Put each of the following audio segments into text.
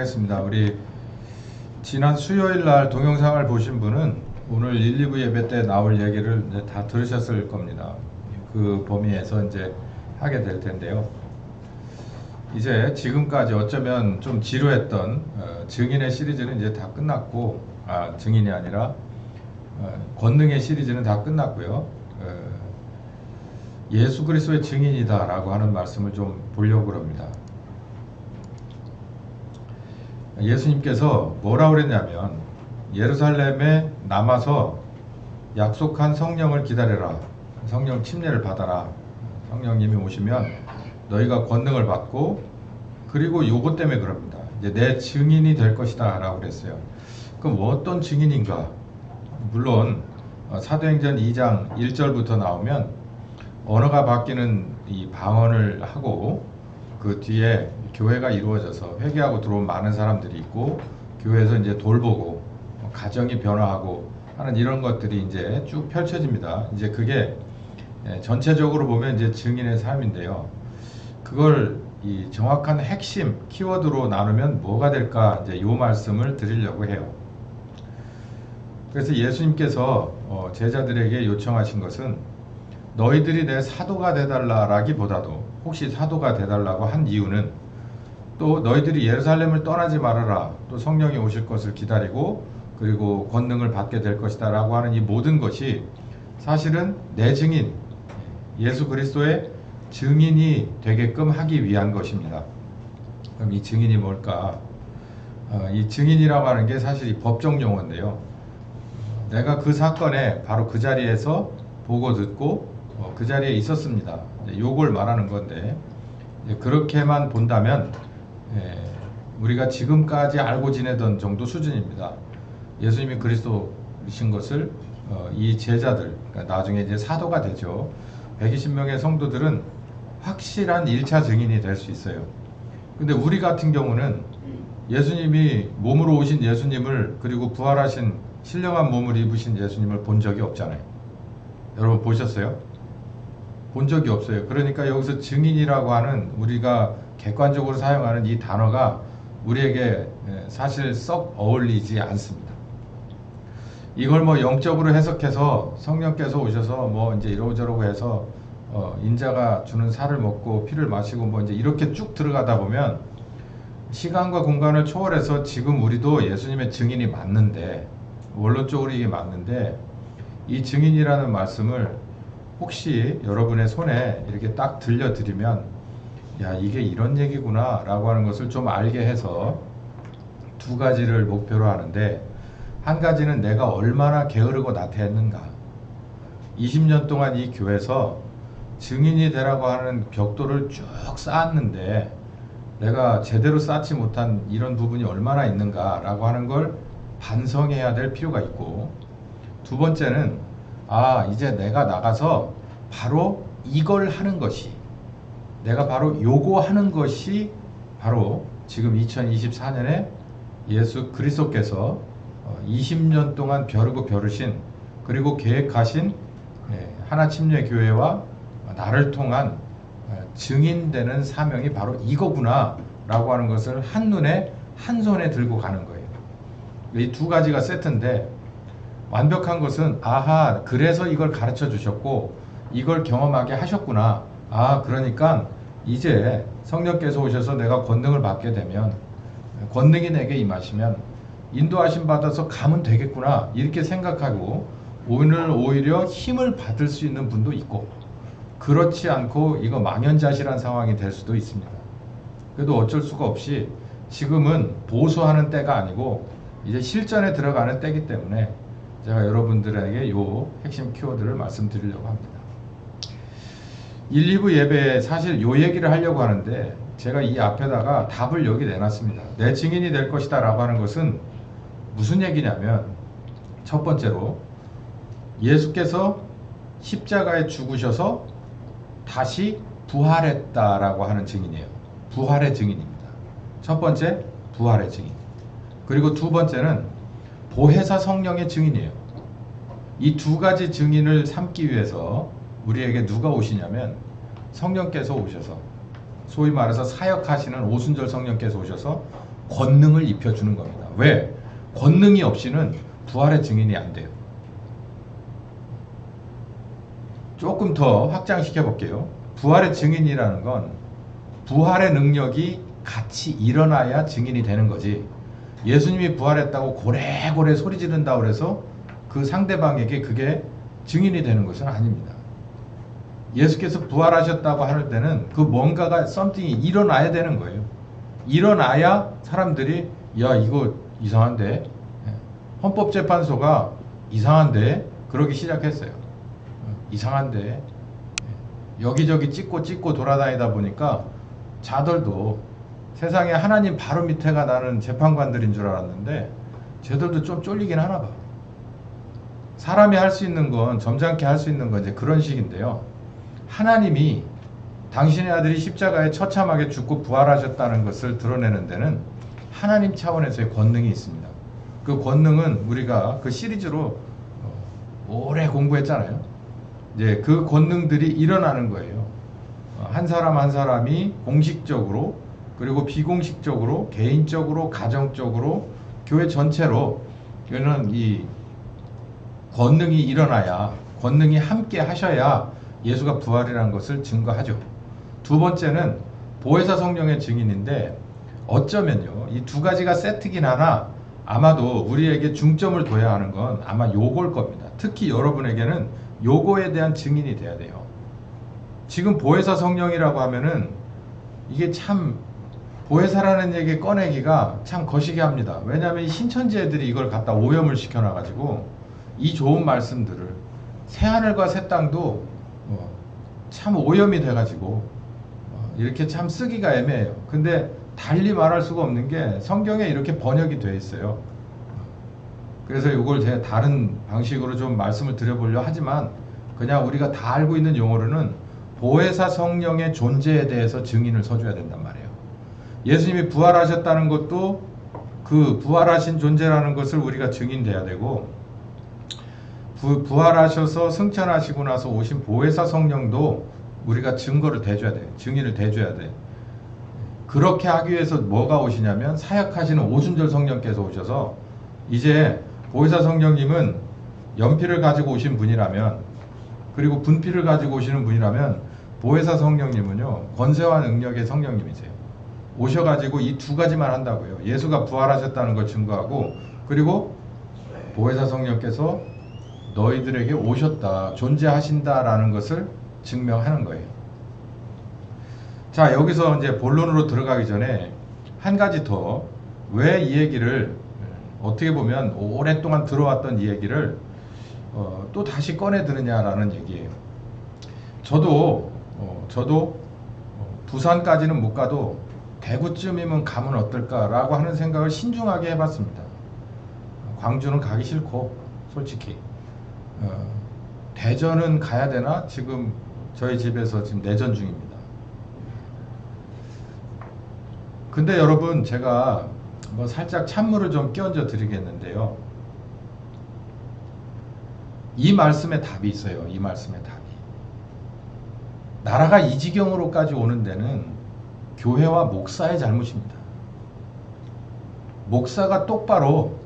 하겠습니다. 우리 지난 수요일 날 동영상을 보신 분은 오늘 1, 2부 예배 때 나올 얘기를 이제 다 들으셨을 겁니다. 그 범위에서 이제 하게 될 텐데요. 이제 지금까지 어쩌면 좀 지루했던 증인의 시리즈는 이제 다 끝났고, 증인이 아니라 권능의 시리즈는 다 끝났고요. 예수 그리스도의 증인이다라고 하는 말씀을 좀 보려고 합니다. 예수님께서 뭐라고 그랬냐면 예루살렘에 남아서 약속한 성령을 기다려라. 성령 침례를 받아라. 성령님이 오시면 너희가 권능을 받고, 그리고 요것 때문에 그럽니다. 이제 내 증인이 될 것이다 라고 그랬어요. 그럼 어떤 증인인가? 물론 사도행전 2장 1절부터 나오면 언어가 바뀌는 이 방언을 하고, 그 뒤에 교회가 이루어져서 회개하고 들어온 많은 사람들이 있고, 교회에서 이제 돌보고 가정이 변화하고 하는 이런 것들이 이제 쭉 펼쳐집니다. 이제 그게 전체적으로 보면 이제 증인의 삶인데요. 그걸 이 정확한 핵심 키워드로 나누면 뭐가 될까, 이제 요 말씀을 드리려고 해요. 그래서 예수님께서 제자들에게 요청하신 것은 너희들이 내 사도가 되달라라기보다도, 혹시 사도가 되달라고 한 이유는 또 너희들이 예루살렘을 떠나지 말아라, 또 성령이 오실 것을 기다리고 그리고 권능을 받게 될 것이다 라고 하는 이 모든 것이 사실은 내 증인, 예수 그리스도의 증인이 되게끔 하기 위한 것입니다. 그럼 이 증인이 뭘까? 이 증인이라고 하는 게 사실 이 법정 용어인데요. 내가 그 사건에 바로 그 자리에서 보고 듣고 그 자리에 있었습니다. 요걸 말하는 건데, 그렇게만 본다면 우리가 지금까지 알고 지내던 정도 수준입니다. 예수님이 그리스도이신 것을 이 제자들, 그러니까 나중에 이제 사도가 되죠. 120명의 성도들은 확실한 1차 증인이 될 수 있어요. 근데 우리 같은 경우는 예수님이 몸으로 오신 예수님을, 그리고 부활하신 신령한 몸을 입으신 예수님을 본 적이 없잖아요. 여러분 보셨어요? 본 적이 없어요. 그러니까 여기서 증인이라고 하는, 우리가 객관적으로 사용하는 이 단어가 우리에게 사실 썩 어울리지 않습니다. 이걸 뭐 영적으로 해석해서 성령께서 오셔서 뭐 이제 이러고저러고 해서 인자가 주는 살을 먹고 피를 마시고 뭐 이제 이렇게 쭉 들어가다 보면 시간과 공간을 초월해서 지금 우리도 예수님의 증인이 맞는데, 원론적으로 이게 맞는데, 이 증인이라는 말씀을 혹시 여러분의 손에 이렇게 딱 들려드리면, 야, 이게 이런 얘기구나 라고 하는 것을 좀 알게 해서 두 가지를 목표로 하는데, 한 가지는 내가 얼마나 게으르고 나태했는가. 20년 동안 이 교회에서 증인이 되라고 하는 벽돌을 쭉 쌓았는데 내가 제대로 쌓지 못한 이런 부분이 얼마나 있는가 라고 하는 걸 반성해야 될 필요가 있고, 두 번째는 이제 내가 나가서 바로 이걸 하는 것이, 내가 바로 요거 하는 것이 바로 지금 2024년에 예수 그리스도께서 20년 동안 벼르고 벼르신, 그리고 계획하신 하나침례 교회와 나를 통한 증인되는 사명이 바로 이거구나 라고 하는 것을 한눈에 한 손에 들고 가는 거예요. 이 두 가지가 세트인데, 완벽한 것은 그래서 이걸 가르쳐 주셨고 이걸 경험하게 하셨구나. 그러니까 이제 성령께서 오셔서 내가 권능을 받게 되면, 권능이 내게 임하시면 인도하심 받아서 가면 되겠구나, 이렇게 생각하고 오히려 힘을 받을 수 있는 분도 있고, 그렇지 않고 이거 망연자실한 상황이 될 수도 있습니다. 그래도 어쩔 수가 없이 지금은 보수하는 때가 아니고 이제 실전에 들어가는 때이기 때문에 제가 여러분들에게 요 핵심 키워드를 말씀드리려고 합니다. 1, 2부 예배에 사실 요 얘기를 하려고 하는데, 제가 이 앞에다가 답을 여기 내놨습니다. 내 증인이 될 것이다 라고 하는 것은 무슨 얘기냐면, 첫 번째로 예수께서 십자가에 죽으셔서 다시 부활했다라고 하는 증인이에요. 부활의 증인입니다. 첫 번째, 부활의 증인. 그리고 두 번째는 보혜사 성령의 증인이에요. 이 두 가지 증인을 삼기 위해서 우리에게 누가 오시냐면 성령께서 오셔서, 소위 말해서 사역하시는 오순절 성령께서 오셔서 권능을 입혀주는 겁니다. 왜? 권능이 없이는 부활의 증인이 안 돼요. 조금 더 확장시켜 볼게요. 부활의 증인이라는 건 부활의 능력이 같이 일어나야 증인이 되는 거지. 예수님이 부활했다고 고래고래 소리 지른다고 해서 그 상대방에게 그게 증인이 되는 것은 아닙니다. 예수께서 부활하셨다고 할 때는 그 뭔가가 something이 일어나야 되는 거예요. 일어나야 사람들이 야 이거 이상한데, 헌법재판소가 이상한데 그러기 시작했어요. 이상한데 여기저기 찍고 돌아다니다 보니까 자들도 세상에 하나님 바로 밑에가 나는 재판관들인 줄 알았는데 쟤들도 좀 쫄리긴 하나 봐. 사람이 할 수 있는 건, 점잖게 할 수 있는 건 이제 그런 식인데요. 하나님이 당신의 아들이 십자가에 처참하게 죽고 부활하셨다는 것을 드러내는 데는 하나님 차원에서의 권능이 있습니다. 그 권능은 우리가 그 시리즈로 오래 공부했잖아요. 이제 그 권능들이 일어나는 거예요. 한 사람 한 사람이 공식적으로, 그리고 비공식적으로, 개인적으로, 가정적으로, 교회 전체로 이거는 이 권능이 일어나야, 권능이 함께 하셔야 예수가 부활이라는 것을 증거하죠. 두 번째는 보혜사 성령의 증인인데, 어쩌면요 이 두 가지가 세트긴 하나 아마도 우리에게 중점을 둬야 하는 건 아마 요걸 겁니다. 특히 여러분에게는 요거에 대한 증인이 돼야 돼요. 지금 보혜사 성령이라고 하면은 이게 참, 보혜사라는 얘기 꺼내기가 참 거시기 합니다. 왜냐하면 이 신천지 애들이 이걸 갖다 오염을 시켜놔가지고 이 좋은 말씀들을, 새하늘과 새 땅도 참 오염이 돼가지고 이렇게 참 쓰기가 애매해요. 근데 달리 말할 수가 없는 게 성경에 이렇게 번역이 돼 있어요. 그래서 이걸 제가 다른 방식으로 좀 말씀을 드려보려 하지만, 그냥 우리가 다 알고 있는 용어로는 보혜사 성령의 존재에 대해서 증인을 서줘야 된단 말이에요. 예수님이 부활하셨다는 것도 그 부활하신 존재라는 것을 우리가 증인돼야 되고, 부활하셔서 승천하시고 나서 오신 보혜사 성령도 우리가 증거를 대줘야 돼. 증인을 대줘야 돼. 그렇게 하기 위해서 뭐가 오시냐면, 사역하시는 오순절 성령께서 오셔서, 이제 보혜사 성령님은 연필을 가지고 오신 분이라면, 그리고 분필을 가지고 오시는 분이라면, 보혜사 성령님은요 권세와 능력의 성령님이세요. 오셔가지고 이 두 가지만 한다고요. 예수가 부활하셨다는 걸 증거하고, 그리고 보혜사 성령께서 너희들에게 오셨다, 존재하신다라는 것을 증명하는 거예요. 자, 여기서 이제 본론으로 들어가기 전에 한 가지 더, 왜 이 얘기를, 어떻게 보면 오랫동안 들어왔던 이 얘기를 또 다시 꺼내 들으냐라는 얘기예요. 저도 부산까지는 못 가도 대구쯤이면 가면 어떨까라고 하는 생각을 신중하게 해봤습니다. 광주는 가기 싫고, 솔직히 대전은 가야 되나? 지금 저희 집에서 지금 내전 중입니다. 근데 여러분, 제가 뭐 살짝 찬물을 좀 끼얹어 드리겠는데요. 이 말씀에 답이 있어요. 이 말씀에 답이. 나라가 이 지경으로까지 오는 데는 교회와 목사의 잘못입니다. 목사가 똑바로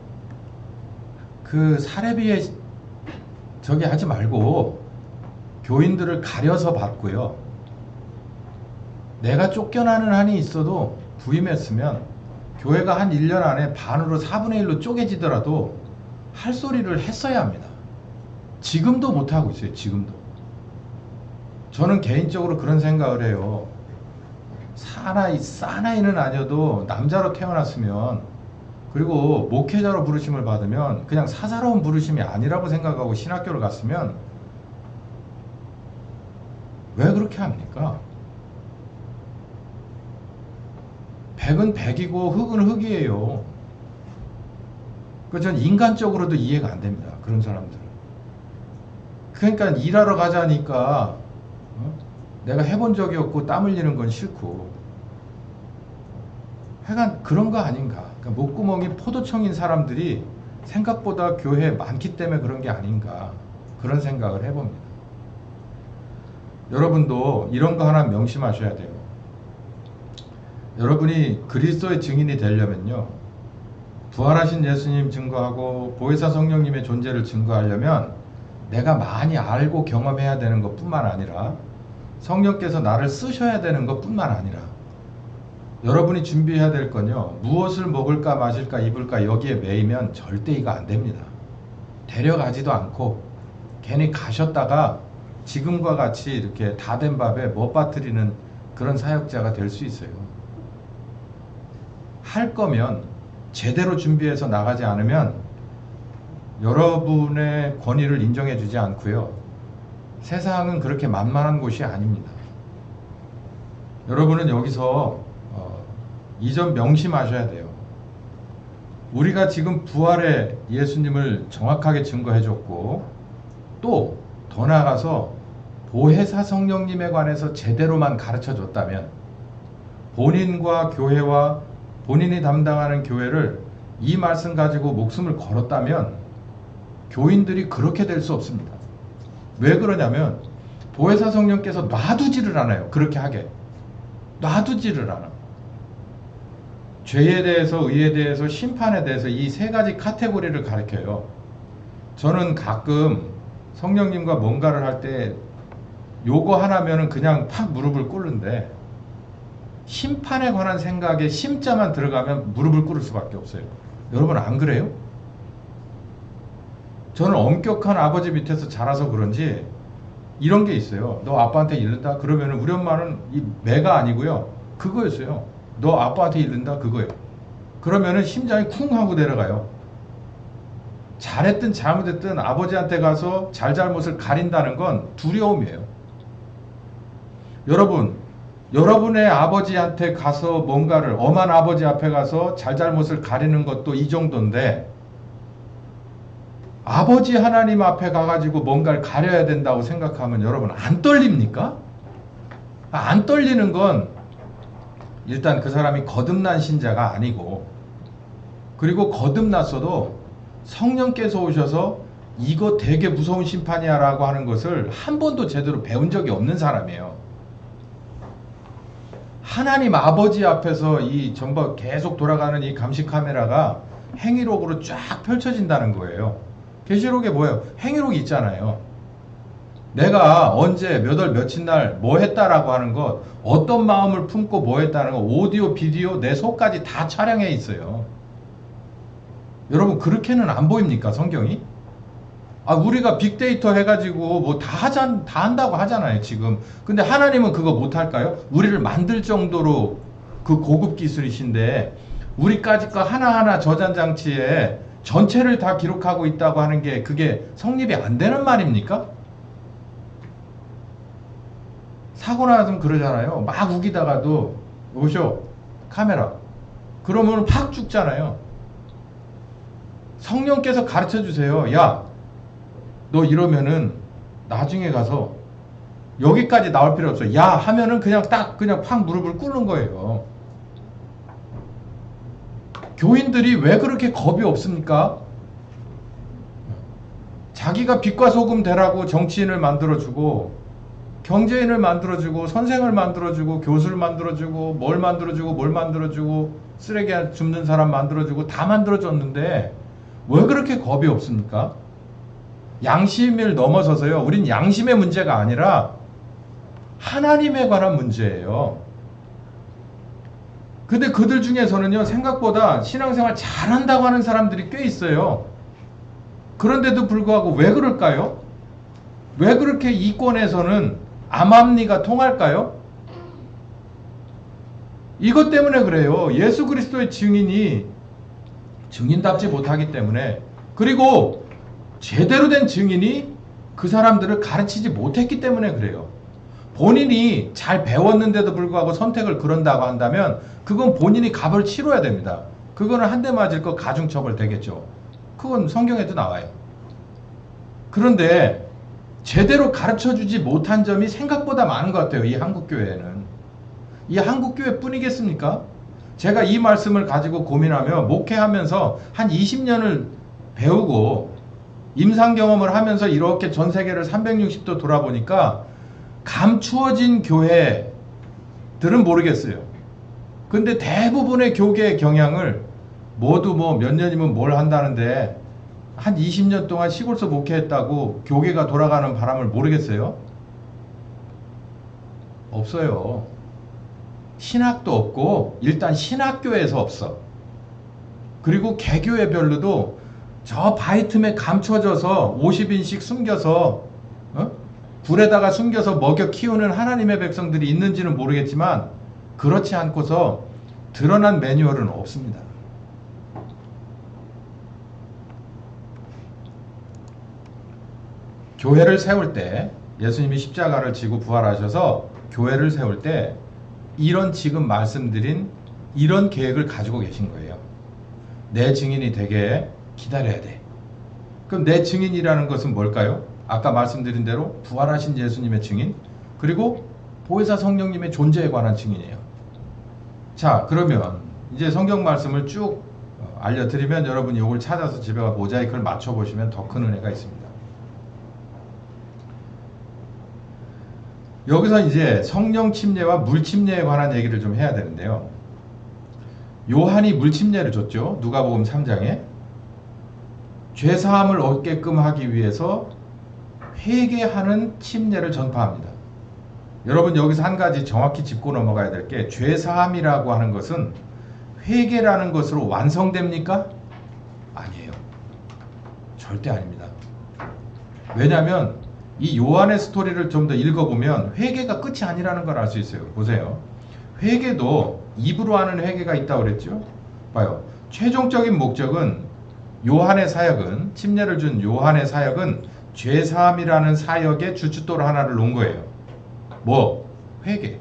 그 사례비에 저기 하지 말고 교인들을 가려서 받고요. 내가 쫓겨나는 한이 있어도 부임했으면 교회가 한 1년 안에 반으로 4분의 1로 쪼개지더라도 할 소리를 했어야 합니다. 지금도 못하고 있어요. 지금도. 저는 개인적으로 그런 생각을 해요. 사나이는 아니어도 남자로 태어났으면, 그리고 목회자로 부르심을 받으면 그냥 사사로운 부르심이 아니라고 생각하고 신학교를 갔으면 왜 그렇게 합니까? 백은 백이고 흙은 흙이에요. 전 인간적으로도 이해가 안 됩니다. 그런 사람들. 그러니까 일하러 가자니까 내가 해본 적이 없고 땀 흘리는 건 싫고, 하여간 그런 거 아닌가. 그러니까 목구멍이 포도청인 사람들이 생각보다 교회에 많기 때문에 그런 게 아닌가, 그런 생각을 해봅니다. 여러분도 이런 거 하나 명심하셔야 돼요. 여러분이 그리스도의 증인이 되려면요, 부활하신 예수님 증거하고 보혜사 성령님의 존재를 증거하려면 내가 많이 알고 경험해야 되는 것 뿐만 아니라 성령께서 나를 쓰셔야 되는 것 뿐만 아니라 여러분이 준비해야 될 건요, 무엇을 먹을까 마실까 입을까 여기에 매이면 절대 이거 안 됩니다. 데려가지도 않고 괜히 가셨다가 지금과 같이 이렇게 다 된 밥에 못 빠뜨리는 그런 사역자가 될 수 있어요. 할 거면 제대로 준비해서 나가지 않으면 여러분의 권위를 인정해 주지 않고요, 세상은 그렇게 만만한 곳이 아닙니다. 여러분은 여기서 이 점 명심하셔야 돼요. 우리가 지금 부활의 예수님을 정확하게 증거해 줬고, 또 더 나아가서 보혜사 성령님에 관해서 제대로만 가르쳐 줬다면, 본인과 교회와 본인이 담당하는 교회를 이 말씀 가지고 목숨을 걸었다면 교인들이 그렇게 될 수 없습니다. 왜 그러냐면 보혜사 성령께서 놔두지를 않아요. 그렇게 하게 놔두지를 않아. 죄에 대해서, 의에 대해서, 심판에 대해서 이 세 가지 카테고리를 가르쳐요. 저는 가끔 성령님과 뭔가를 할 때 요거 하나면은 그냥 팍 무릎을 꿇는데, 심판에 관한 생각에 심자만 들어가면 무릎을 꿇을 수밖에 없어요. 여러분 안 그래요? 저는 엄격한 아버지 밑에서 자라서 그런지 이런 게 있어요. 너 아빠한테 이른다? 그러면은 우리 엄마는 이 매가 아니고요, 그거였어요. 너 아빠한테 이른다? 그거예요. 그러면은 심장이 쿵 하고 내려가요. 잘했든 잘못했든 아버지한테 가서 잘잘못을 가린다는 건 두려움이에요. 여러분, 여러분의 아버지한테 가서 뭔가를, 엄한 아버지 앞에 가서 잘잘못을 가리는 것도 이 정도인데, 아버지 하나님 앞에 가가지고 뭔가를 가려야 된다고 생각하면 여러분 안 떨립니까? 안 떨리는 건 일단 그 사람이 거듭난 신자가 아니고, 그리고 거듭났어도 성령께서 오셔서 이거 되게 무서운 심판이야 라고 하는 것을 한 번도 제대로 배운 적이 없는 사람이에요. 하나님 아버지 앞에서 이 전부 계속 돌아가는 이 감시 카메라가 행위록으로 쫙 펼쳐진다는 거예요. 계시록에 뭐예요? 행위록이 있잖아요. 내가 언제 몇 월 며칠 날 뭐 했다라고 하는 것, 어떤 마음을 품고 뭐 했다는 거, 오디오 비디오 내 속까지 다 촬영해 있어요. 여러분 그렇게는 안 보입니까 성경이? 우리가 빅데이터 해가지고 뭐 다 한다고 하잖아요 지금. 근데 하나님은 그거 못할까요? 우리를 만들 정도로 그 고급 기술이신데 우리까지 거 하나하나 저장장치에 전체를 다 기록하고 있다고 하는 게 그게 성립이 안 되는 말입니까? 사고 나면 그러잖아요. 막 우기다가도 오쇼 카메라 그러면 팍 죽잖아요. 성령께서 가르쳐 주세요. 야, 너 이러면은 나중에 가서 여기까지 나올 필요 없어. 야 하면은 그냥 팍 무릎을 꿇는 거예요. 교인들이 왜 그렇게 겁이 없습니까? 자기가 빛과 소금 되라고 정치인을 만들어주고, 경제인을 만들어주고, 선생을 만들어주고, 교수를 만들어주고, 뭘 만들어주고, 쓰레기 줍는 사람 만들어주고, 다 만들어줬는데 왜 그렇게 겁이 없습니까? 양심을 넘어서서요. 우린 양심의 문제가 아니라 하나님에 관한 문제예요. 근데 그들 중에서는요, 생각보다 신앙생활 잘한다고 하는 사람들이 꽤 있어요. 그런데도 불구하고 왜 그럴까요? 왜 그렇게 이권에서는 암암리가 통할까요? 이것 때문에 그래요. 예수 그리스도의 증인이 증인답지 못하기 때문에, 그리고 제대로 된 증인이 그 사람들을 가르치지 못했기 때문에 그래요. 본인이 잘 배웠는데도 불구하고 선택을 그런다고 한다면 그건 본인이 값을 치러야 됩니다. 그거는 한 대 맞을 거 가중처벌 되겠죠. 그건 성경에도 나와요. 그런데 제대로 가르쳐주지 못한 점이 생각보다 많은 것 같아요. 이 한국교회에는. 이 한국교회 뿐이겠습니까? 제가 이 말씀을 가지고 고민하며 목회하면서 한 20년을 배우고 임상 경험을 하면서 이렇게 전 세계를 360도 돌아보니까 감추어진 교회들은 모르겠어요. 근데 대부분의 교계의 경향을 모두 뭐 몇 년이면 뭘 한다는데 한 20년 동안 시골서 목회했다고 교계가 돌아가는 바람을 모르겠어요? 없어요. 신학도 없고 일단 신학교에서 없어. 그리고 개교회별로도 저 바위 틈에 감춰져서 50인씩 숨겨서 불에다가 숨겨서 먹여 키우는 하나님의 백성들이 있는지는 모르겠지만 그렇지 않고서 드러난 매뉴얼은 없습니다. 교회를 세울 때 예수님이 십자가를 지고 부활하셔서 교회를 세울 때 이런 지금 말씀드린 이런 계획을 가지고 계신 거예요. 내 증인이 되게 기다려야 돼. 그럼 내 증인이라는 것은 뭘까요? 아까 말씀드린 대로 부활하신 예수님의 증인, 그리고 보혜사 성령님의 존재에 관한 증인이에요. 자, 그러면 이제 성경 말씀을 쭉 알려드리면 여러분이 이걸 찾아서 집에 가 모자이크를 맞춰보시면 더 큰 은혜가 있습니다. 여기서 이제 성령 침례와 물 침례에 관한 얘기를 좀 해야 되는데요. 요한이 물 침례를 줬죠. 누가복음 3장에. 죄사함을 얻게끔 하기 위해서 회개하는 침례를 전파합니다. 여러분 여기서 한 가지 정확히 짚고 넘어가야 될 게 죄사함이라고 하는 것은 회개라는 것으로 완성됩니까? 아니에요. 절대 아닙니다. 왜냐하면 이 요한의 스토리를 좀 더 읽어보면 회개가 끝이 아니라는 걸 알 수 있어요. 보세요. 회개도 입으로 하는 회개가 있다고 그랬죠. 봐요. 최종적인 목적은 요한의 사역은 침례를 준 요한의 사역은 죄사함이라는 사역의 주춧돌 하나를 놓은 거예요. 뭐? 회개.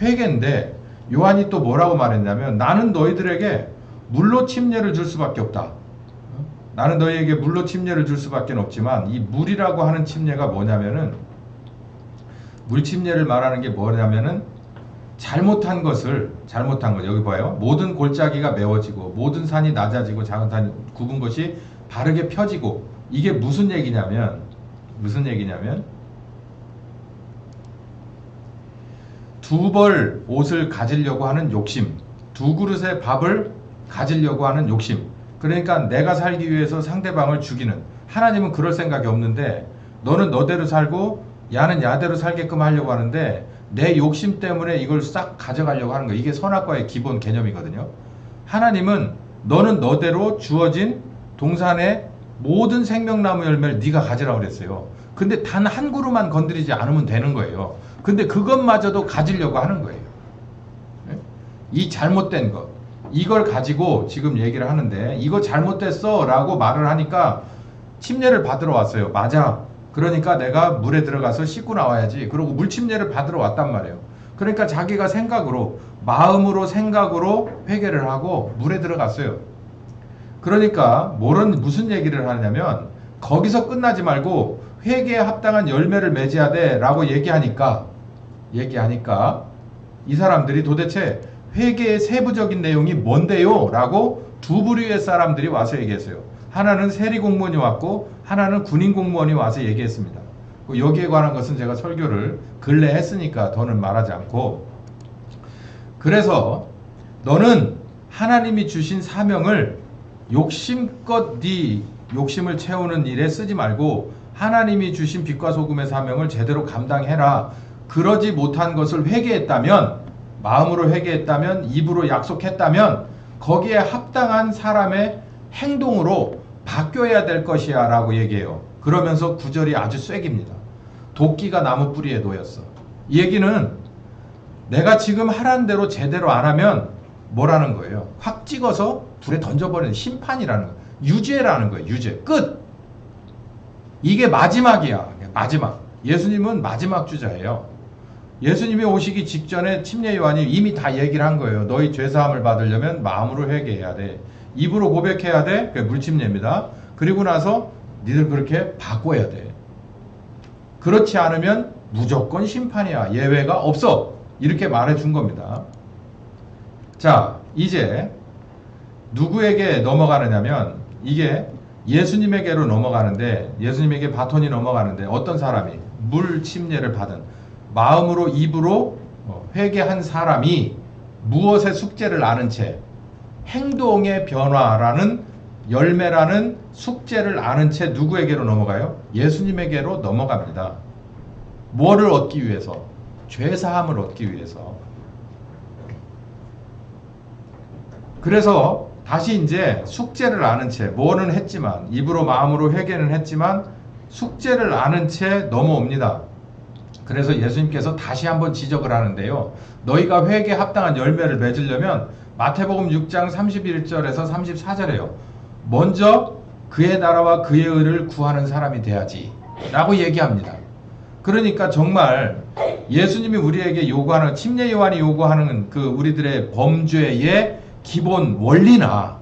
회개인데 요한이 또 뭐라고 말했냐면 나는 너희들에게 물로 침례를 줄 수밖에 없다. 나는 너희에게 물로 침례를 줄 수밖에 없지만 이 물이라고 하는 침례가 뭐냐면은 물 침례를 말하는 게 뭐냐면은 잘못한 것 여기 봐요. 모든 골짜기가 메워지고 모든 산이 낮아지고 작은 산이 굽은 것이 바르게 펴지고 이게 무슨 얘기냐면 두 벌 옷을 가지려고 하는 욕심, 두 그릇의 밥을 가지려고 하는 욕심. 그러니까 내가 살기 위해서 상대방을 죽이는. 하나님은 그럴 생각이 없는데 너는 너대로 살고 야는 야대로 살게끔 하려고 하는데 내 욕심 때문에 이걸 싹 가져가려고 하는 거예요. 이게 선악과의 기본 개념이거든요. 하나님은 너는 너대로 주어진 동산의 모든 생명나무 열매를 네가 가지라고 그랬어요. 근데 단 한 그루만 건드리지 않으면 되는 거예요. 근데 그것마저도 가지려고 하는 거예요. 이 잘못된 것. 이걸 가지고 지금 얘기를 하는데 이거 잘못됐어 라고 말을 하니까 침례를 받으러 왔어요. 맞아. 그러니까 내가 물에 들어가서 씻고 나와야지. 그러고 물 침례를 받으러 왔단 말이에요. 그러니까 자기가 마음으로 생각으로 회개를 하고 물에 들어갔어요. 그러니까 무슨 얘기를 하냐면 거기서 끝나지 말고 회개에 합당한 열매를 맺어야 돼 라고 얘기하니까 이 사람들이 도대체 회개의 세부적인 내용이 뭔데요? 라고 두 부류의 사람들이 와서 얘기했어요. 하나는 세리공무원이 왔고 하나는 군인공무원이 와서 얘기했습니다. 여기에 관한 것은 제가 설교를 근래 했으니까 더는 말하지 않고, 그래서 너는 하나님이 주신 사명을 욕심껏 네 욕심을 채우는 일에 쓰지 말고 하나님이 주신 빛과 소금의 사명을 제대로 감당해라. 그러지 못한 것을 회개했다면, 마음으로 회개했다면, 입으로 약속했다면 거기에 합당한 사람의 행동으로 바뀌어야 될 것이야 라고 얘기해요. 그러면서 구절이 아주 쐐깁니다. 도끼가 나무 뿌리에 놓였어. 이 얘기는 내가 지금 하라는 대로 제대로 안 하면 뭐라는 거예요? 확 찍어서 불에 던져버리는 심판이라는 거예요. 유죄라는 거예요. 유죄. 끝! 이게 마지막이야. 마지막. 예수님은 마지막 주자예요. 예수님이 오시기 직전에 침례 요한이 이미 다 얘기를 한 거예요. 너희 죄사함을 받으려면 마음으로 회개해야 돼. 입으로 고백해야 돼. 그게 물침례입니다. 그리고 나서 니들 그렇게 바꿔야 돼. 그렇지 않으면 무조건 심판이야. 예외가 없어. 이렇게 말해준 겁니다. 자, 이제 누구에게 넘어가느냐면 이게 예수님에게로 넘어가는데, 예수님에게 바톤이 넘어가는데 어떤 사람이 물 침례를 받은 마음으로 입으로 회개한 사람이 무엇의 숙제를 아는 채 행동의 변화라는 열매라는 숙제를 아는 채 누구에게로 넘어가요? 예수님에게로 넘어갑니다. 뭐를 얻기 위해서? 죄사함을 얻기 위해서. 그래서 다시 이제 숙제를 아는 채 뭐는 했지만 입으로 마음으로 회개는 했지만 숙제를 아는 채 넘어옵니다. 그래서 예수님께서 다시 한번 지적을 하는데요. 너희가 회개에 합당한 열매를 맺으려면 마태복음 6장 31절에서 34절에요. 먼저 그의 나라와 그의 의를 구하는 사람이 돼야지 라고 얘기합니다. 그러니까 정말 예수님이 우리에게 요구하는, 침례 요한이 요구하는 그 우리들의 범죄의 기본 원리나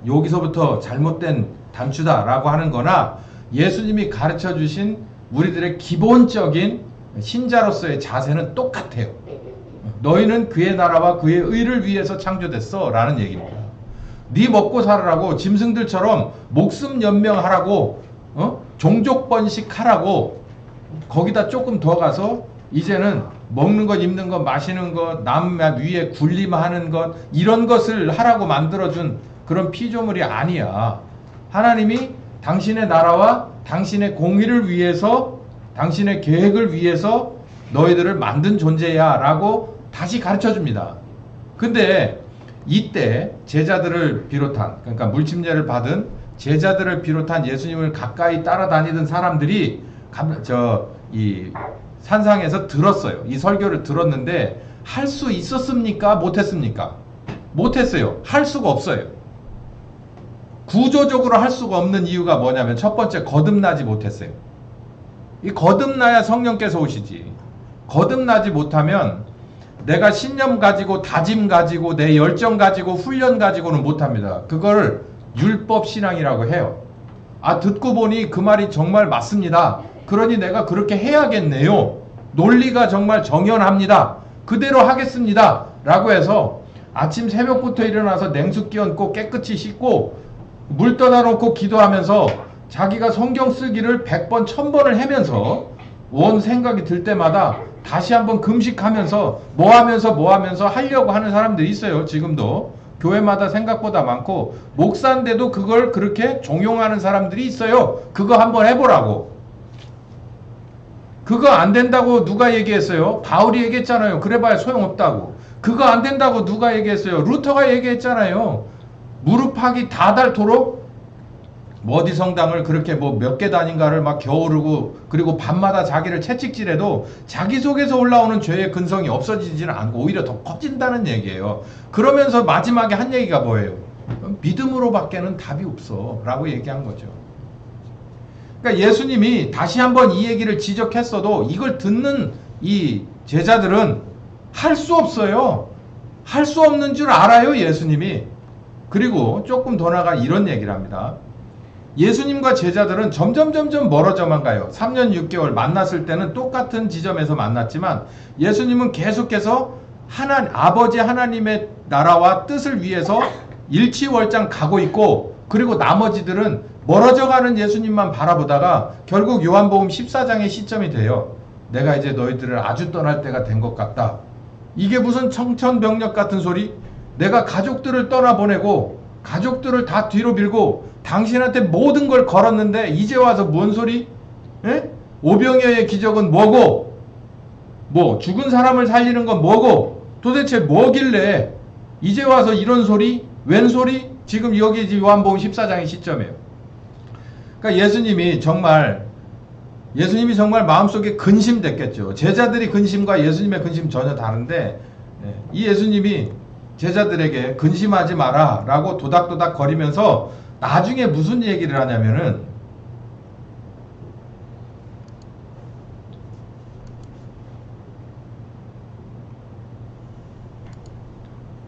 여기서부터 잘못된 단추다라고 하는 거나 예수님이 가르쳐 주신 우리들의 기본적인 신자로서의 자세는 똑같아요. 너희는 그의 나라와 그의 의를 위해서 창조됐어 라는 얘기입니다. 네 먹고 살으라고 짐승들처럼 목숨 연명하라고 종족 번식하라고 거기다 조금 더 가서 이제는 먹는 것, 입는 것, 마시는 것, 남 위에 군림하는 것 이런 것을 하라고 만들어준 그런 피조물이 아니야. 하나님이 당신의 나라와 당신의 공의를 위해서 당신의 계획을 위해서 너희들을 만든 존재야 라고 다시 가르쳐줍니다. 근데 이때 제자들을 비롯한, 그러니까 물침례를 받은 제자들을 비롯한 예수님을 가까이 따라다니던 사람들이 이 산상에서 들었어요. 이 설교를 들었는데 할 수 있었습니까? 못했습니까? 못했어요. 할 수가 없어요. 구조적으로 할 수가 없는 이유가 뭐냐면 첫 번째, 거듭나지 못했어요. 이 거듭나야 성령께서 오시지. 거듭나지 못하면 내가 신념 가지고 다짐 가지고 내 열정 가지고 훈련 가지고는 못합니다. 그걸 율법 신앙이라고 해요. 아, 듣고 보니 그 말이 정말 맞습니다. 그러니 내가 그렇게 해야겠네요. 논리가 정말 정연합니다. 그대로 하겠습니다. 라고 해서 아침 새벽부터 일어나서 냉수 끼얹고 깨끗이 씻고 물 떠다 놓고 기도하면서 자기가 성경 쓰기를 100번 1000번을 하면서 원 생각이 들 때마다 다시 한번 금식하면서 뭐 하면서 하려고 하는 사람들이 있어요. 지금도 교회마다 생각보다 많고 목사인데도 그걸 그렇게 종용하는 사람들이 있어요. 그거 한번 해보라고. 그거 안 된다고 누가 얘기했어요? 바울이 얘기했잖아요. 그래봐야 소용없다고. 그거 안 된다고 누가 얘기했어요? 루터가 얘기했잖아요. 무릎팍이 다 닳도록 어디 성당을 그렇게 뭐 몇 개 다닌가를 막 겨우르고 그리고 밤마다 자기를 채찍질해도 자기 속에서 올라오는 죄의 근성이 없어지지는 않고 오히려 더 커진다는 얘기예요. 그러면서 마지막에 한 얘기가 뭐예요? 믿음으로밖에는 답이 없어 라고 얘기한 거죠. 그러니까 예수님이 다시 한번 이 얘기를 지적했어도 이걸 듣는 이 제자들은 할 수 없어요. 할 수 없는 줄 알아요, 예수님이. 그리고 조금 더 나가 이런 얘기를 합니다. 예수님과 제자들은 점점 멀어져만 가요. 3년 6개월 만났을 때는 똑같은 지점에서 만났지만 예수님은 계속해서 아버지 하나님의 나라와 뜻을 위해서 일치월장 가고 있고, 그리고 나머지들은 멀어져가는 예수님만 바라보다가 결국 요한복음 14장의 시점이 돼요. 내가 이제 너희들을 아주 떠날 때가 된 것 같다. 이게 무슨 청천벽력 같은 소리? 내가 가족들을 떠나보내고 가족들을 다 뒤로 밀고 당신한테 모든 걸 걸었는데 이제 와서 뭔 소리? 에? 오병이어의 기적은 뭐고? 뭐 죽은 사람을 살리는 건 뭐고? 도대체 뭐길래 이제 와서 이런 소리? 웬 소리? 지금 여기 요한복음 14장의 시점이에요. 그러니까 예수님이 정말 마음속에 근심됐겠죠. 제자들이 근심과 예수님의 근심 전혀 다른데 이 예수님이 제자들에게 근심하지 마라 라고 도닥도닥 거리면서 나중에 무슨 얘기를 하냐면은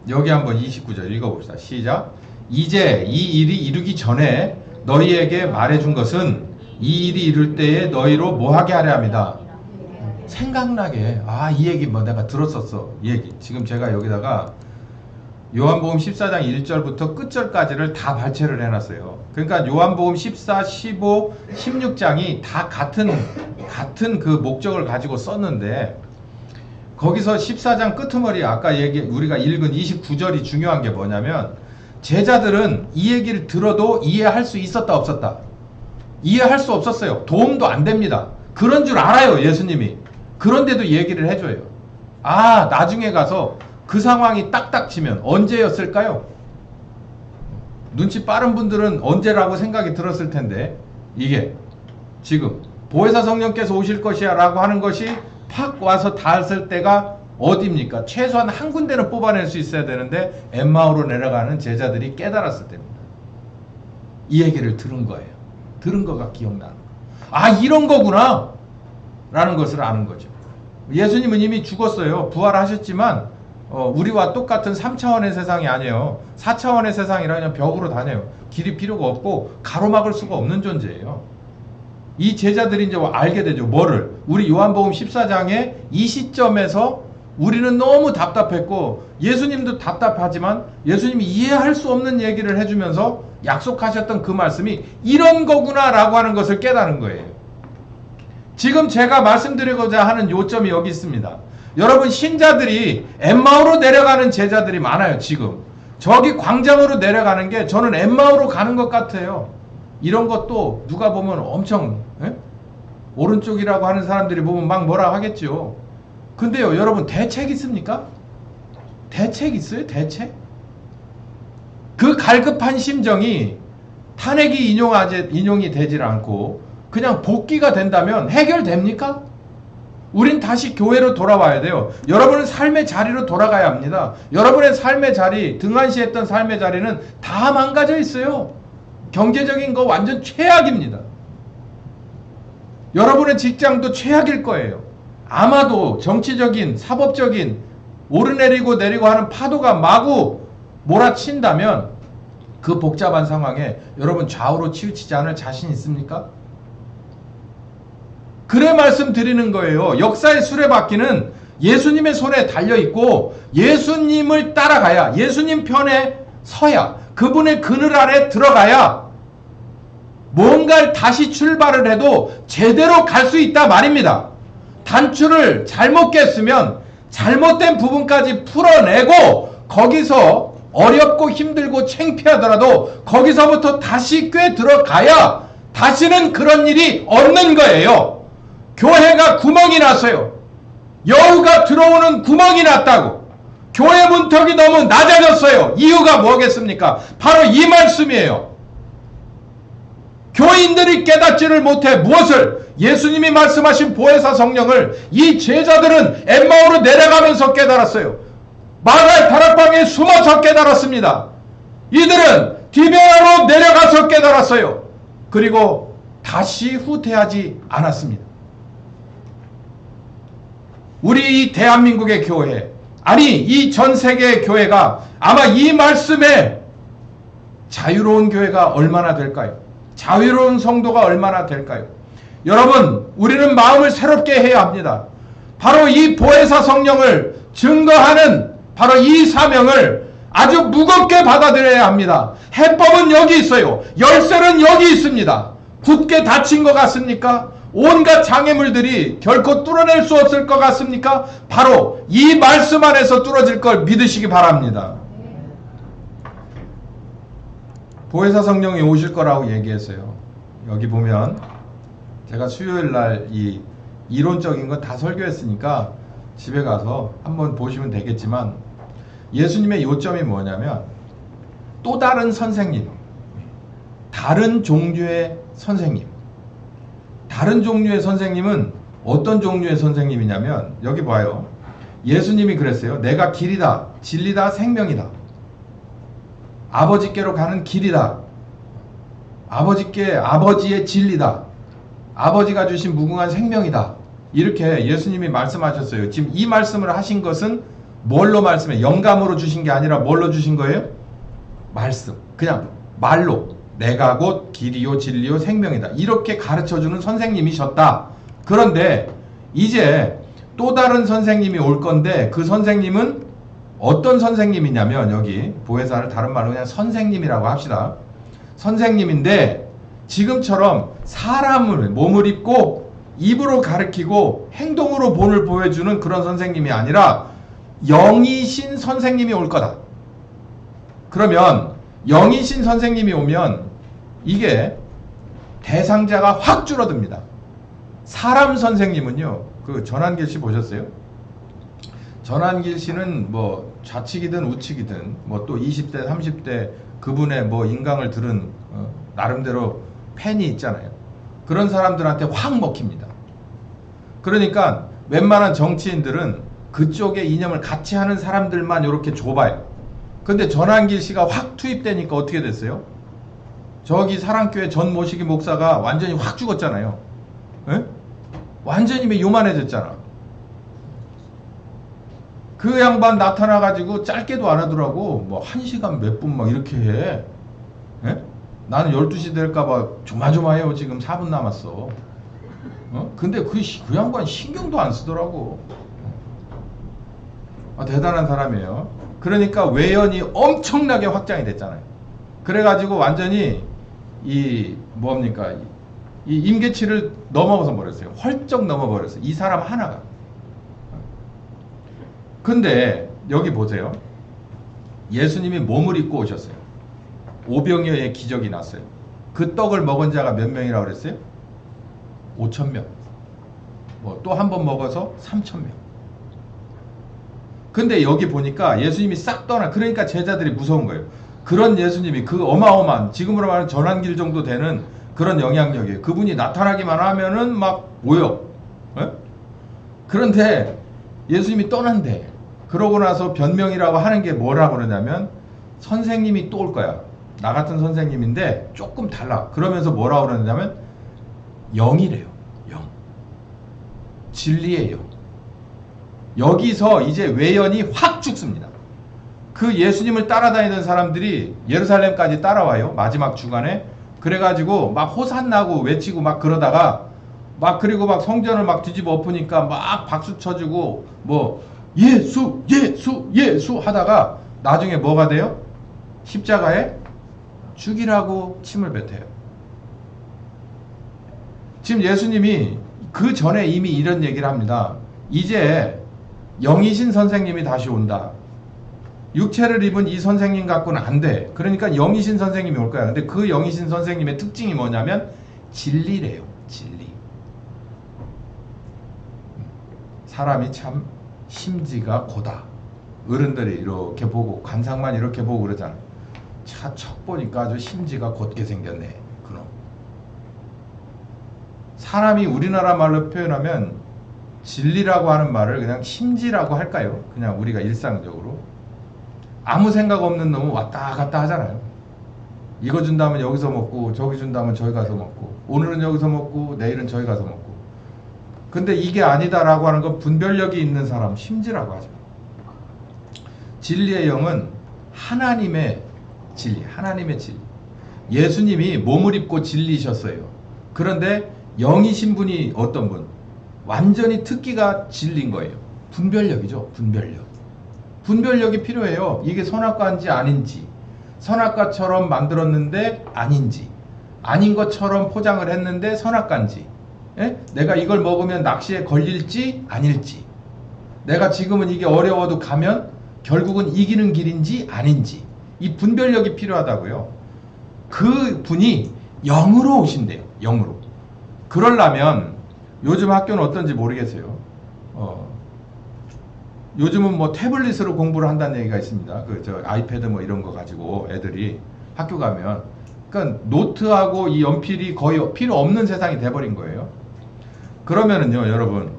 여기 한번 29절 읽어봅시다. 시작. 이제 이 일이 이루기 전에 너희에게 말해준 것은 이 일이 이룰 때에 너희로 뭐하게 하려 합니다. 생각나게. 이 얘기 뭐 내가 들었었어. 이 얘기. 지금 제가 여기다가 요한복음 14장 1절부터 끝절까지를 다 발췌를 해놨어요. 그러니까 요한복음 14, 15, 16장이 다 같은 그 목적을 가지고 썼는데 거기서 14장 끄트머리 아까 우리가 읽은 29절이 중요한 게 뭐냐면 제자들은 이 얘기를 들어도 이해할 수 있었다 없었다. 이해할 수 없었어요. 도움도 안 됩니다. 그런 줄 알아요, 예수님이. 그런데도 얘기를 해줘요. 아, 나중에 가서 그 상황이 딱딱 치면 언제였을까요? 눈치 빠른 분들은 언제라고 생각이 들었을 텐데 이게 지금 보혜사 성령께서 오실 것이야 라고 하는 것이 팍 와서 닿았을 때가 어디입니까? 최소한 한 군데는 뽑아낼 수 있어야 되는데 엠마오로 내려가는 제자들이 깨달았을 때입니다. 이 얘기를 들은 거예요. 들은 거가 기억나는 거예요. 아, 이런 거구나 라는 것을 아는 거죠. 예수님은 이미 죽었어요. 부활하셨지만 우리와 똑같은 3차원의 세상이 아니에요. 4차원의 세상이라 그냥 벽으로 다녀요. 길이 필요가 없고 가로막을 수가 없는 존재예요. 이 제자들이 이제 알게 되죠. 뭐를? 우리 요한복음 14장에 이 시점에서 우리는 너무 답답했고 예수님도 답답하지만 예수님이 이해할 수 없는 얘기를 해주면서 약속하셨던 그 말씀이 이런 거구나 라고 하는 것을 깨달은 거예요. 지금 제가 말씀드리고자 하는 요점이 여기 있습니다. 여러분, 신자들이 엠마오로 내려가는 제자들이 많아요. 지금 저기 광장으로 내려가는 게 저는 엠마오로 가는 것 같아요. 이런 것도 누가 보면 엄청 오른쪽이라고 하는 사람들이 보면 막 뭐라 하겠죠. 근데요, 여러분, 대책 있습니까? 대책 있어요? 대책? 그 갈급한 심정이 탄핵이 인용이 되질 않고 그냥 복귀가 된다면 해결됩니까? 우린 다시 교회로 돌아와야 돼요. 여러분은 삶의 자리로 돌아가야 합니다. 여러분의 삶의 자리, 등한시했던 삶의 자리는 다 망가져 있어요. 경제적인 거 완전 최악입니다. 여러분의 직장도 최악일 거예요. 아마도 정치적인, 사법적인 오르내리고 내리고 하는 파도가 마구 몰아친다면 그 복잡한 상황에 여러분 좌우로 치우치지 않을 자신 있습니까? 그래 말씀드리는 거예요. 역사의 수레바퀴는 예수님의 손에 달려있고 예수님을 따라가야, 예수님 편에 서야, 그분의 그늘 아래 들어가야 뭔가를 다시 출발을 해도 제대로 갈 수 있다 말입니다. 단추를 잘못 깼으면 잘못된 부분까지 풀어내고 거기서 어렵고 힘들고 창피하더라도 거기서부터 다시 꽤 들어가야 다시는 그런 일이 없는 거예요. 교회가 구멍이 났어요. 여우가 들어오는 구멍이 났다고. 교회 문턱이 너무 낮아졌어요. 이유가 뭐겠습니까? 바로 이 말씀이에요. 교인들이 깨닫지를 못해 무엇을? 예수님이 말씀하신 보혜사 성령을 이 제자들은 엠마오로 내려가면서 깨달았어요. 마갈 다락방에 숨어서 깨달았습니다. 이들은 디베아로 내려가서 깨달았어요. 그리고 다시 후퇴하지 않았습니다. 우리 이 대한민국의 교회, 아니 이 전 세계의 교회가 아마 이 말씀에 자유로운 교회가 얼마나 될까요? 자유로운 성도가 얼마나 될까요? 여러분, 우리는 마음을 새롭게 해야 합니다. 바로 이 보혜사 성령을 증거하는 바로 이 사명을 아주 무겁게 받아들여야 합니다. 해법은 여기 있어요. 열쇠는 여기 있습니다. 굳게 닫힌 것 같습니까? 온갖 장애물들이 결코 뚫어낼 수 없을 것 같습니까? 바로 이 말씀 안에서 뚫어질 걸 믿으시기 바랍니다. 보혜사 성령이 오실 거라고 얘기했어요. 여기 보면 제가 수요일 날 이 이론적인 건 다 설교했으니까 집에 가서 한번 보시면 되겠지만 예수님의 요점이 뭐냐면 또 다른 선생님, 다른 종류의 선생님. 다른 종류의 선생님은 어떤 종류의 선생님이냐면 여기 봐요. 예수님이 그랬어요. 내가 길이다, 진리다, 생명이다. 아버지께로 가는 길이다. 아버지의 진리다. 아버지가 주신 무궁한 생명이다. 이렇게 예수님이 말씀하셨어요. 지금 이 말씀을 하신 것은 뭘로 말씀해? 영감으로 주신 게 아니라 뭘로 주신 거예요? 말씀. 그냥 말로. 내가 곧 길이요 진리요 생명이다. 이렇게 가르쳐주는 선생님이셨다. 그런데 이제 또 다른 선생님이 올 건데 그 선생님은 어떤 선생님이냐면 여기 보혜사를 다른 말로 그냥 선생님이라고 합시다. 선생님인데 지금처럼 사람을 몸을 입고 입으로 가르치고 행동으로 본을 보여주는 그런 선생님이 아니라 영이신 선생님이 올 거다. 그러면 영이신 선생님이 오면 이게 대상자가 확 줄어듭니다. 사람 선생님은요, 그 전환길 씨 보셨어요? 전환길 씨는 뭐 좌측이든 우측이든 뭐 또 20대 30대 그분의 뭐 인강을 들은 나름대로 팬이 있잖아요. 그런 사람들한테 확 먹힙니다. 그러니까 웬만한 정치인들은 그쪽의 이념을 같이 하는 사람들만 이렇게 좁아요. 근데 전환길 씨가 확 투입되니까 어떻게 됐어요? 저기 사랑교회 전 모시기 목사가 완전히 확 죽었잖아요. 에? 완전히 요만해졌잖아. 그 양반 나타나가지고 짧게도 안 하더라고. 뭐 1시간 몇 분 막 이렇게 해. 에? 나는 12시 될까봐 조마조마해요. 지금 4분 남았어. 근데 그 양반 신경도 안 쓰더라고. 대단한 사람이에요. 그러니까 외연이 엄청나게 확장이 됐잖아요. 그래가지고 완전히 이 임계치를 넘어서 버렸어요. 헐쩍 넘어버렸어요. 이 사람 하나가. 근데 여기 보세요. 예수님이 몸을 입고 오셨어요. 오병이어의 기적이 났어요. 그 떡을 먹은 자가 몇 명이라고 그랬어요? 5,000명. 뭐 또 한 번 먹어서 3,000명. 근데 여기 보니까 예수님이 싹 떠나. 그러니까 제자들이 무서운 거예요. 그런 예수님이 그 어마어마한 지금으로 말하는 전환길 정도 되는 그런 영향력이에요. 그분이 나타나기만 하면은 막 모여. 에? 그런데 예수님이 떠난대. 그러고 나서 변명이라고 하는 게 뭐라고 그러냐면 선생님이 또 올 거야. 나 같은 선생님인데 조금 달라. 그러면서 뭐라고 그러냐면 영이래요. 영. 진리의 영. 여기서 이제 외연이 확 죽습니다. 그 예수님을 따라다니던 사람들이 예루살렘까지 따라와요. 마지막 주간에. 그래가지고 막 호산나고 외치고 막 그러다가 막 그리고 막 성전을 막 뒤집어 엎으니까 막 박수 쳐주고 뭐 예수 예수 예수 하다가 나중에 뭐가 돼요? 십자가에 죽이라고 침을 뱉어요. 지금 예수님이 그 전에 이미 이런 얘기를 합니다. 이제 영이신 선생님이 다시 온다. 육체를 입은 이 선생님 갖고는 안 돼. 그러니까 영이신 선생님이 올 거야. 근데 그 영이신 선생님의 특징이 뭐냐면 진리래요. 진리. 사람이 참 심지가 고다. 어른들이 이렇게 보고 관상만 이렇게 보고 그러잖아. 차 척 보니까 아주 심지가 곧게 생겼네. 그놈. 사람이 우리나라 말로 표현하면 진리라고 하는 말을 그냥 심지라고 할까요? 그냥 우리가 일상적으로. 아무 생각 없는 놈은 왔다 갔다 하잖아요. 이거 준다면 여기서 먹고 저기 준다면 저기 가서 먹고 오늘은 여기서 먹고 내일은 저기 가서 먹고. 근데 이게 아니다라고 하는 건 분별력이 있는 사람 심지라고 하죠. 진리의 영은 하나님의 진리, 하나님의 진리. 예수님이 몸을 입고 진리셨어요. 그런데 영이신 분이 어떤 분? 완전히 특기가 진리인 거예요. 분별력이죠. 분별력. 분별력이 필요해요. 이게 선악과인지 아닌지, 선악과처럼 만들었는데 아닌지, 아닌 것처럼 포장을 했는데 선악과인지, 예? 내가 이걸 먹으면 낚시에 걸릴지 아닐지, 내가 지금은 이게 어려워도 가면 결국은 이기는 길인지 아닌지, 이 분별력이 필요하다고요. 그 분이 영으로 오신대요. 영으로. 그러려면 요즘 학교는 어떤지 모르겠어요. 요즘은 뭐 태블릿으로 공부를 한다는 얘기가 있습니다. 저 아이패드 뭐 이런 거 가지고 애들이 학교 가면, 그러니까 노트하고 이 연필이 거의 필요 없는 세상이 돼버린 거예요. 그러면은요, 여러분,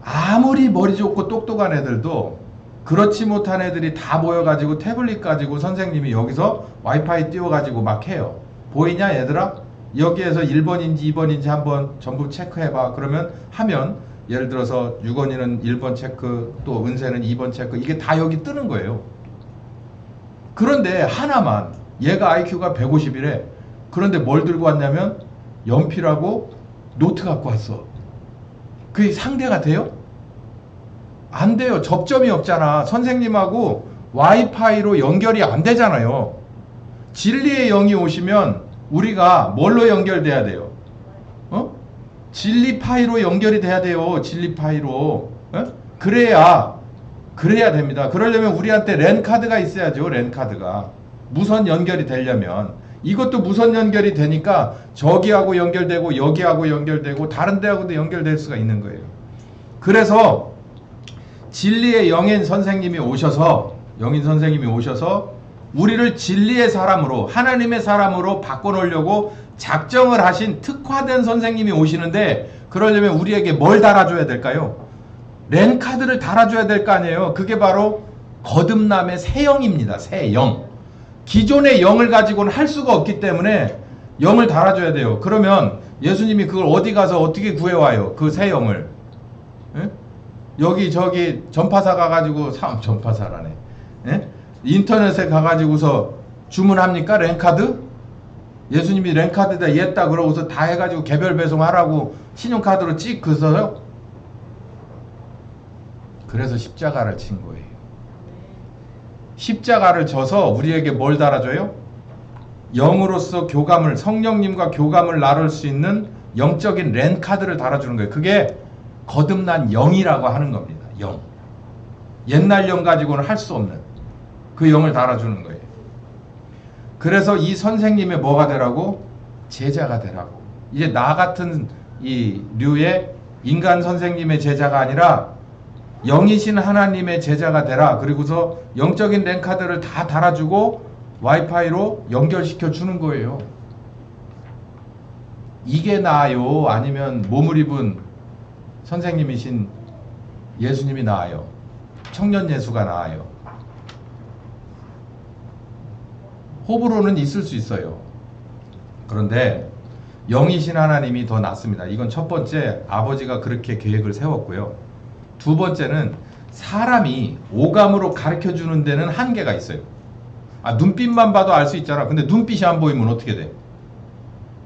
아무리 머리 좋고 똑똑한 애들도 그렇지 못한 애들이 다 모여가지고 태블릿 가지고 선생님이 여기서 와이파이 띄워가지고 막 해요. 보이냐 얘들아? 여기에서 1번인지 2번인지 한번 전부 체크해봐. 그러면 하면 예를 들어서 유건이는 1번 체크, 또 은세는 2번 체크, 이게 다 여기 뜨는 거예요. 그런데 하나만, 얘가 IQ가 150이래. 그런데 뭘 들고 왔냐면 연필하고 노트 갖고 왔어. 그게 상대가 돼요? 안 돼요. 접점이 없잖아. 선생님하고 와이파이로 연결이 안 되잖아요. 진리의 영이 오시면 우리가 뭘로 연결돼야 돼요? 진리파이로 연결이 돼야 돼요. 진리파이로. 그래야 됩니다. 그러려면 우리한테 랜카드가 있어야죠. 랜카드가. 무선 연결이 되려면. 이것도 무선 연결이 되니까 저기하고 연결되고 여기하고 연결되고 다른 데하고도 연결될 수가 있는 거예요. 그래서 진리의 영인 선생님이 오셔서 우리를 진리의 사람으로, 하나님의 사람으로 바꿔놓으려고 작정을 하신 특화된 선생님이 오시는데, 그러려면 우리에게 뭘 달아줘야 될까요? 랜카드를 달아줘야 될 거 아니에요. 그게 바로 거듭남의 새 영입니다. 새 영. 기존의 영을 가지고는 할 수가 없기 때문에 영을 달아줘야 돼요. 그러면 예수님이 그걸 어디 가서 어떻게 구해와요? 그 새 영을. 예? 여기 저기 전파사 가가지고, 전파사라네. 예? 인터넷에 가가지고서 주문합니까? 랜카드? 예수님이 랜카드에다 얘다 그러고서 다 해가지고 개별 배송하라고 신용카드로 찍 그서요? 그래서 십자가를 친 거예요. 십자가를 져서 우리에게 뭘 달아줘요? 영으로서 교감을, 성령님과 교감을 나눌 수 있는 영적인 랜카드를 달아주는 거예요. 그게 거듭난 영이라고 하는 겁니다. 영. 옛날 영 가지고는 할 수 없는 그 영을 달아주는 거예요. 그래서 이 선생님의 뭐가 되라고? 제자가 되라고. 이제 나 같은 이 류의 인간 선생님의 제자가 아니라 영이신 하나님의 제자가 되라. 그리고서 영적인 랜카드를 다 달아주고 와이파이로 연결시켜 주는 거예요. 이게 나아요? 아니면 몸을 입은 선생님이신 예수님이 나아요? 청년 예수가 나아요? 호불호는 있을 수 있어요. 그런데 영이신 하나님이 더 낫습니다. 이건 첫 번째, 아버지가 그렇게 계획을 세웠고요. 두 번째는 사람이 오감으로 가르쳐 주는 데는 한계가 있어요. 눈빛만 봐도 알 수 있잖아. 근데 눈빛이 안 보이면 어떻게 돼?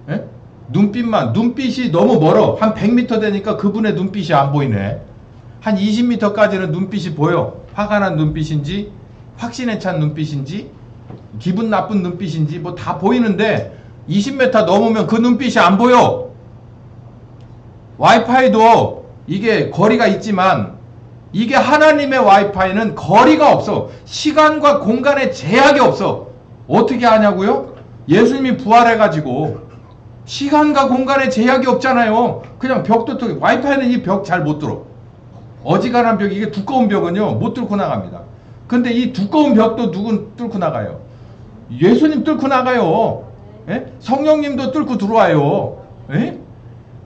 예? 눈빛이 너무 멀어. 한 100m 되니까 그분의 눈빛이 안 보이네. 한 20m까지는 눈빛이 보여. 화가 난 눈빛인지, 확신에 찬 눈빛인지, 기분 나쁜 눈빛인지 뭐 다 보이는데 20m 넘으면 그 눈빛이 안 보여. 와이파이도 이게 거리가 있지만 이게 하나님의 와이파이는 거리가 없어. 시간과 공간에 제약이 없어. 어떻게 하냐고요? 예수님이 부활해가지고 시간과 공간에 제약이 없잖아요. 그냥 벽도 뚫고, 와이파이는 이 벽 잘 못 뚫어. 어지간한 벽, 이게 두꺼운 벽은요 못 뚫고 나갑니다. 근데 이 두꺼운 벽도 누군 뚫고 나가요? 예수님 뚫고 나가요. 예? 성령님도 뚫고 들어와요. 예?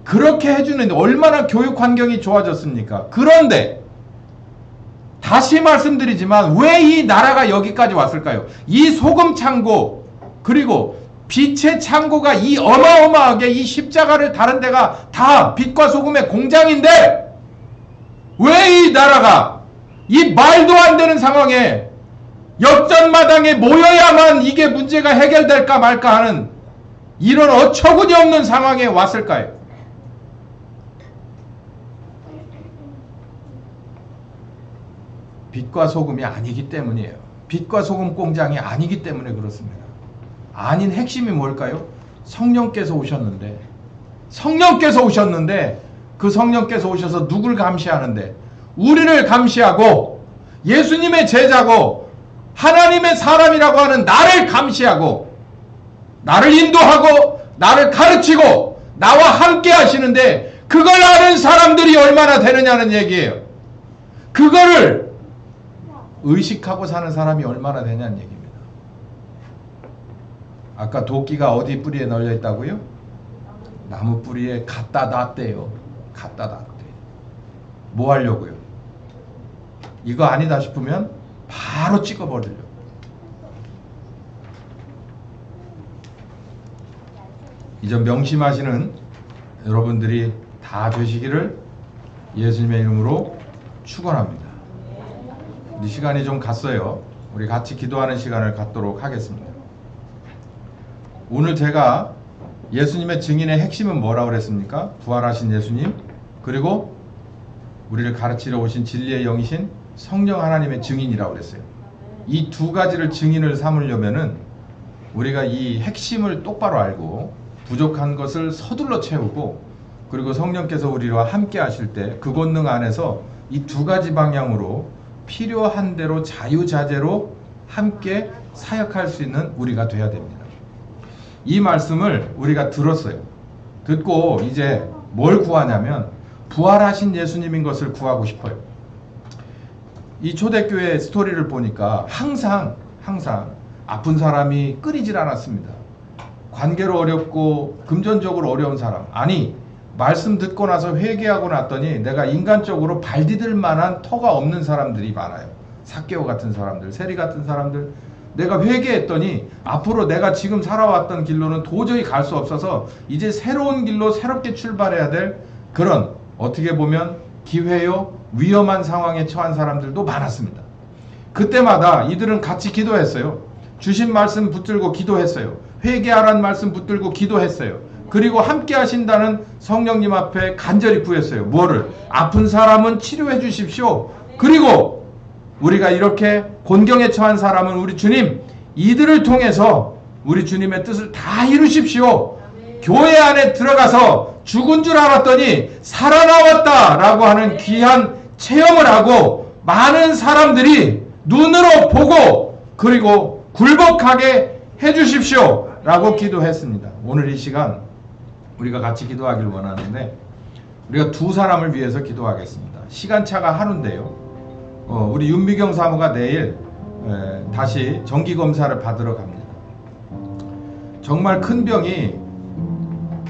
그렇게 해주는데 얼마나 교육 환경이 좋아졌습니까? 그런데 다시 말씀드리지만 왜 이 나라가 여기까지 왔을까요? 이 소금 창고, 그리고 빛의 창고가 이 어마어마하게 이 십자가를 다른 데가 다 빛과 소금의 공장인데, 왜 이 나라가 이 말도 안 되는 상황에 역전마당에 모여야만 이게 문제가 해결될까 말까 하는 이런 어처구니 없는 상황에 왔을까요? 빛과 소금이 아니기 때문이에요. 빛과 소금 공장이 아니기 때문에 그렇습니다. 아닌 핵심이 뭘까요? 성령께서 오셨는데 그 성령께서 오셔서 누굴 감시하는데? 우리를 감시하고 예수님의 제자고 하나님의 사람이라고 하는 나를 감시하고 나를 인도하고 나를 가르치고 나와 함께 하시는데, 그걸 아는 사람들이 얼마나 되느냐는 얘기예요. 그거를 의식하고 사는 사람이 얼마나 되냐는 얘기입니다. 아까 도끼가 어디 뿌리에 널려 있다고요? 나무 뿌리에 갖다 놨대요. 갖다 놨대. 뭐 하려고요? 이거 아니다 싶으면 바로 찍어버리려고. 이 점 명심하시는 여러분들이 다 되시기를 예수님의 이름으로 축원합니다. 우리 시간이 좀 갔어요. 우리 같이 기도하는 시간을 갖도록 하겠습니다. 오늘 제가 예수님의 증인의 핵심은 뭐라고 그랬습니까? 부활하신 예수님, 그리고 우리를 가르치러 오신 진리의 영이신 성령 하나님의 증인이라고 그랬어요. 이 두 가지를 증인을 삼으려면은 우리가 이 핵심을 똑바로 알고 부족한 것을 서둘러 채우고 그리고 성령께서 우리와 함께 하실 때 그 권능 안에서 이 두 가지 방향으로 필요한 대로 자유자재로 함께 사역할 수 있는 우리가 돼야 됩니다. 이 말씀을 우리가 들었어요. 듣고 이제 뭘 구하냐면 부활하신 예수님인 것을 구하고 싶어요. 이 초대교회 스토리를 보니까 항상 아픈 사람이 끊이질 않았습니다. 관계로 어렵고 금전적으로 어려운 사람, 아니 말씀 듣고 나서 회개하고 났더니 내가 인간적으로 발 디딜 만한 터가 없는 사람들이 많아요. 삭개오 같은 사람들, 세리 같은 사람들. 내가 회개했더니 앞으로 내가 지금 살아왔던 길로는 도저히 갈 수 없어서 이제 새로운 길로 새롭게 출발해야 될 그런, 어떻게 보면 기회요 위험한 상황에 처한 사람들도 많았습니다. 그때마다 이들은 같이 기도했어요. 주신 말씀 붙들고 기도했어요. 회개하라는 말씀 붙들고 기도했어요. 그리고 함께 하신다는 성령님 앞에 간절히 구했어요. 뭐를? 아픈 사람은 치료해 주십시오. 그리고 우리가 이렇게 곤경에 처한 사람은 우리 주님, 이들을 통해서 우리 주님의 뜻을 다 이루십시오. 교회 안에 들어가서 죽은 줄 알았더니 살아나왔다 라고 하는 귀한 체험을 하고 많은 사람들이 눈으로 보고 그리고 굴복하게 해주십시오 라고 기도했습니다. 오늘 이 시간 우리가 같이 기도하길 원하는데 우리가 두 사람을 위해서 기도하겠습니다. 시간차가 하루인데요. 우리 윤미경 사모가 내일 다시 정기검사를 받으러 갑니다. 정말 큰 병이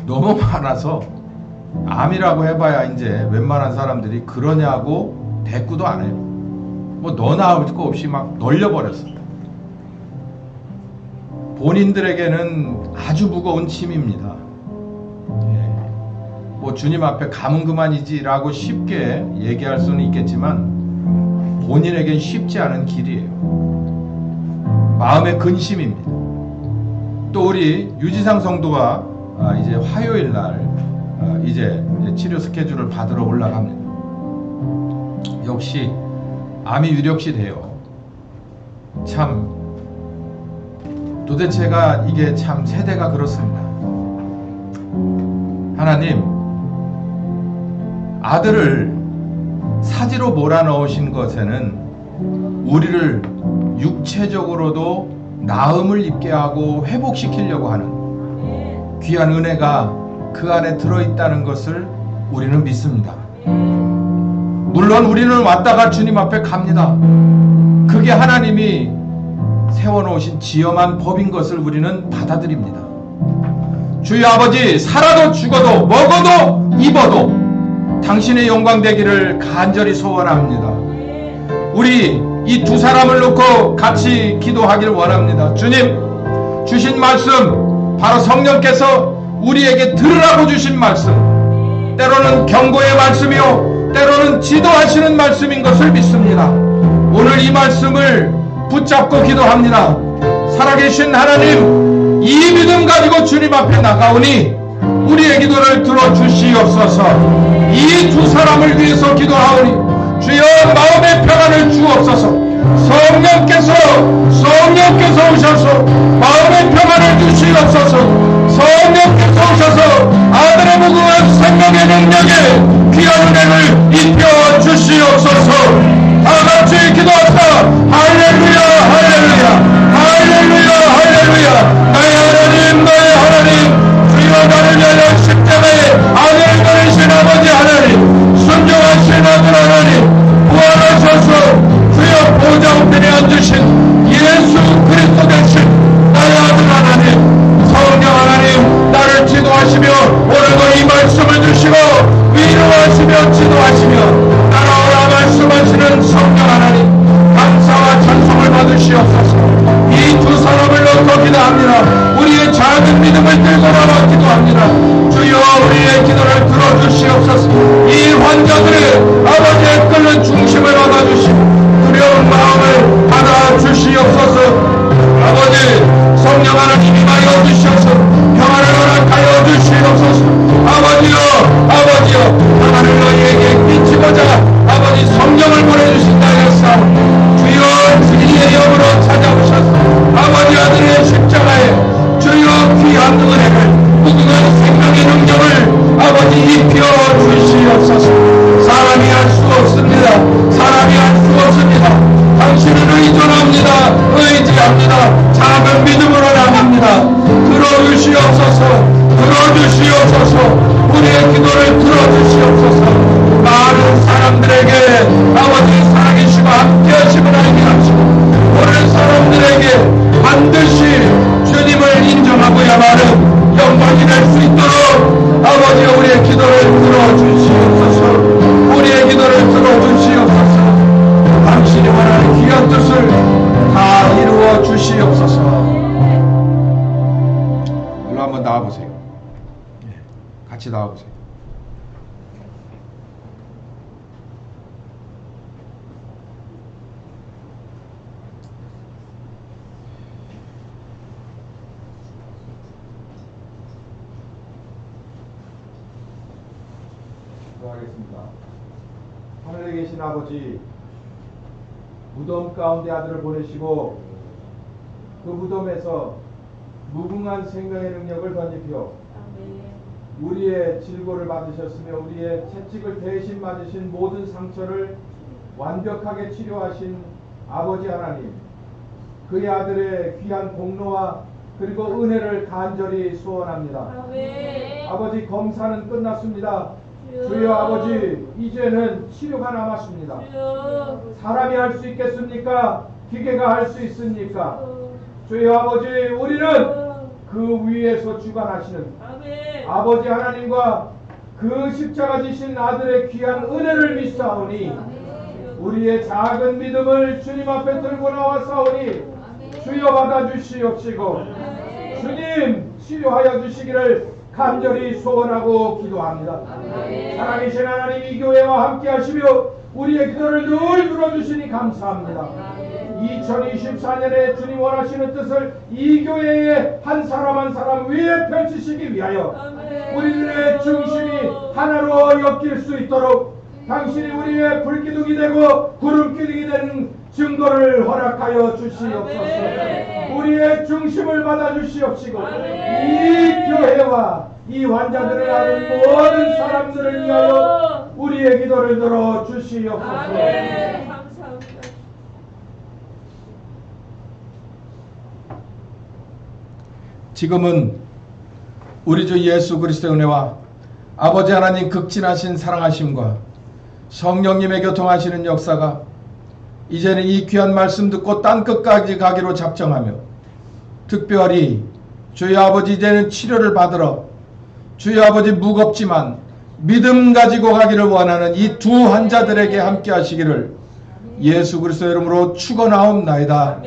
너무 많아서 암이라고 해봐야 이제 웬만한 사람들이 그러냐고 대꾸도 안 해요. 뭐 너나 할 거 없이 막 널려버렸어요. 본인들에게는 아주 무거운 짐입니다. 뭐 주님 앞에 가면 그만이지라고 쉽게 얘기할 수는 있겠지만 본인에겐 쉽지 않은 길이에요. 마음의 근심입니다. 또 우리 유지상 성도가 이제 화요일 날 이제 치료 스케줄을 받으러 올라갑니다. 역시 암이 유력시 돼요. 참 도대체가 이게 참 세대가 그렇습니다. 하나님, 아들을 사지로 몰아넣으신 것에는 우리를 육체적으로도 나음을 입게 하고 회복시키려고 하는 귀한 은혜가 그 안에 들어있다는 것을 우리는 믿습니다. 물론 우리는 왔다가 주님 앞에 갑니다. 그게 하나님이 세워놓으신 지엄한 법인 것을 우리는 받아들입니다. 주여 아버지, 살아도 죽어도 먹어도 입어도 당신의 영광 되기를 간절히 소원합니다. 우리 이 두 사람을 놓고 같이 기도하길 원합니다. 주님, 주신 말씀, 바로 성령께서 우리에게 들으라고 주신 말씀, 때로는 경고의 말씀이요 때로는 지도하시는 말씀인 것을 믿습니다. 오늘 이 말씀을 붙잡고 기도합니다. 살아계신 하나님, 이 믿음 가지고 주님 앞에 나가오니 우리의 기도를 들어주시옵소서. 이 두 사람을 위해서 기도하오니 주여 마음의 평안을 주옵소서. 성령께서 오셔서 마음의 평안을 주시옵소서. 성령께서 오셔서 아들의 무궁한 생명의 능력에 귀한 은혜를 입혀 주시옵소서. 다같이 기도하자. 할렐루야 할렐루야 할렐루야 할렐루야. 나의 하나님 나의 하나님, 주여 나를 위하여 십자가에 아들 되신 아버지 하나님, 순종하신 아들 하나님, 부활하셔서 주여 보좌 우편에 앉으신 예수 그리스도 되신 나의 아들 하나님, 성령 하나님, 나를 지도하시며 오늘도 이 말씀을 주시고 위로하시며 지도하시며 따라오라 말씀하시는 성령 하나님, 감사와 찬송을 받으시옵소서. 이 두 사람을 놓고 기도합니다. 우리의 작은 믿음을 들고 나와 기도합니다. 주여 우리의 기도를 들어주시옵소서. 이 환자들의 아버지의 끓는 중심을 받아주시고 두려운 마음을 받아주시옵소서. 아버지, 성령 하나님 임하여 주시옵소서. 평안을 허락하여 주시옵소서. 아버지여 평안을 너희에게 끼치고자 아버지 성령을 보내주신다 하였사오니 주여 주님의 영으로 찾아오셔서 아버지 아들의 십자가에 주여 귀한 은혜를 무궁한 생명의 능력을 아버지 입혀 한번 나와보세요. 같이 나와보세요. 기도하겠습니다. 하늘에 계신 아버지, 무덤 가운데 아들을 보내시고 그 무덤에서 무궁한 생명의 능력을 던지피어 우리의 질고를 받으셨으며 우리의 채찍을 대신 맞으신 모든 상처를 완벽하게 치료하신 아버지 하나님, 그의 아들의 귀한 공로와 그리고 은혜를 간절히 소원합니다. 아버지, 검사는 끝났습니다. 주여 아버지, 이제는 치료가 남았습니다. 사람이 할 수 있겠습니까? 기계가 할 수 있습니까? 주여 아버지, 우리는 그 위에서 주관하시는 아버지 하나님과 그 십자가 지신 아들의 귀한 은혜를 믿사오니 우리의 작은 믿음을 주님 앞에 들고 나와사오니 주여 받아주시옵시고 주님 치료하여 주시기를 간절히 소원하고 기도합니다. 살아계신 하나님, 이 교회와 함께 하시며 우리의 기도를 늘 들어주시니 감사합니다. 2024년에 주님 원하시는 뜻을 이 교회의 한 사람 한 사람 위에 펼치시기 위하여 우리들의 중심이 하나로 엮일 수 있도록 당신이 우리의 불기둥이 되고 구름기둥이 되는 증거를 허락하여 주시옵소서. 우리의 중심을 받아주시옵시고 이 교회와 이 환자들을 아는 모든 사람들을 위하여 우리의 기도를 들어주시옵소서. 지금은 우리 주 예수 그리스도의 은혜와 아버지 하나님 극진하신 사랑하심과 성령님의 교통하시는 역사가 이제는 이 귀한 말씀 듣고 땅끝까지 가기로 작정하며 특별히 주여 아버지 이제는 치료를 받으러 주여 아버지 무겁지만 믿음 가지고 가기를 원하는 이 두 환자들에게 함께 하시기를 예수 그리스도의 이름으로 축원하옵나이다.